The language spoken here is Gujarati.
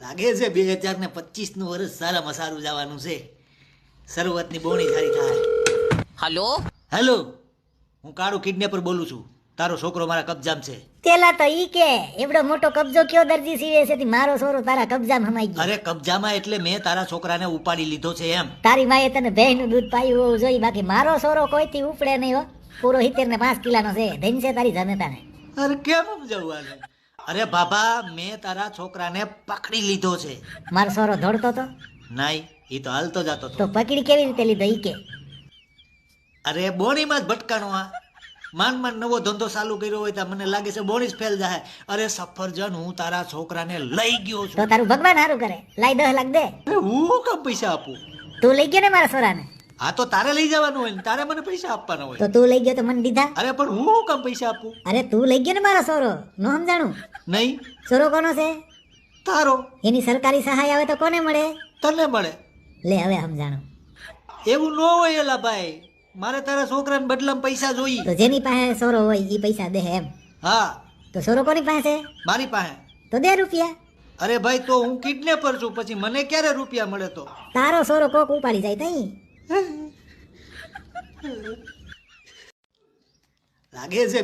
લાગે છે 2025 વર્ષ સારામાં સારું જવાનું છે. શરૂઆતની બોણી સારી થાય. હલો હેલો, હું કાળુ કિડનેપર બોલું છું. તારો છોકરો મારા કબજામાં છે. તેલા તો ઈ કે એવડો મોટો કબજો કયો દરજી સીવે છે તી મારો સોરો તારા કબજામાં હમાઈ ગયો. અરે કબજામાં એટલે મેં તારા છોકરાને ઉપાડી લીધો છે એમ. તારી માએ તને ભેંસનું દૂધ પાયું હોવું જોઈએ, બાકી મારો સોરો કોઈથી ઉપડે નહીં હો. પૂરો 70 ને 5 કિલાનો છે. ધન છે તારી જનતાને. અરે કેમ સમજાવું આને? અરે બાબા, મેં તારા છોકરાને પકડી લીધો છે. મારો સોરો દોડતો તો નાઈ, એ તો હાલતો જતો તો હતો. પકડી કેવી રીતે લીધો ઈ કે? અરે બોણીમાં જ ભટકાણો. આ માંડ નવો ધંધો ચાલુ કર્યો હોય તો મને લાગે છે બોણી જ ફેલ જાય. અરે સફરજન, હું તારા છોકરાને લઈ ગયો તો છું. તારું ભગવાન હારું કરે. લાઈ 10 લાખ દે. અરે હું કેમ પૈસા આપું? તું લઈ ગયો ને મારા સોરાને? હા તો તારે લઈ જવાનું હોય ને તારે મને પૈસા આપવાના હોય. તો તું લઈ ગયો તો મને દીધા? અરે પણ હું કેમ પૈસા આપું? અરે તું લઈ ગયો ને મારો સોરો. નો સમજાણું? નહીં, સોરો કોનો છે? તારો. એની સરકારી સહાય આવે તો કોને મળે? તને મળે. લે હવે સમજાણું. એવું ન હોય એલા ભાઈ, મારે તારા છોકરાને બદલામાં પૈસા જોઈએ. તો જેની પાસે સોરો હોય ઈ પૈસા દે એમ? હા, તો સોરો કોની પાસે? મારી પાસે. તો દે રૂપિયા. અરે ભાઈ, તો હું કિડનેપર છું, પછી મને ક્યારે રૂપિયા મળે? તો તારો સોરો કોક ઉપાડી જાય તઈ. લાગે છે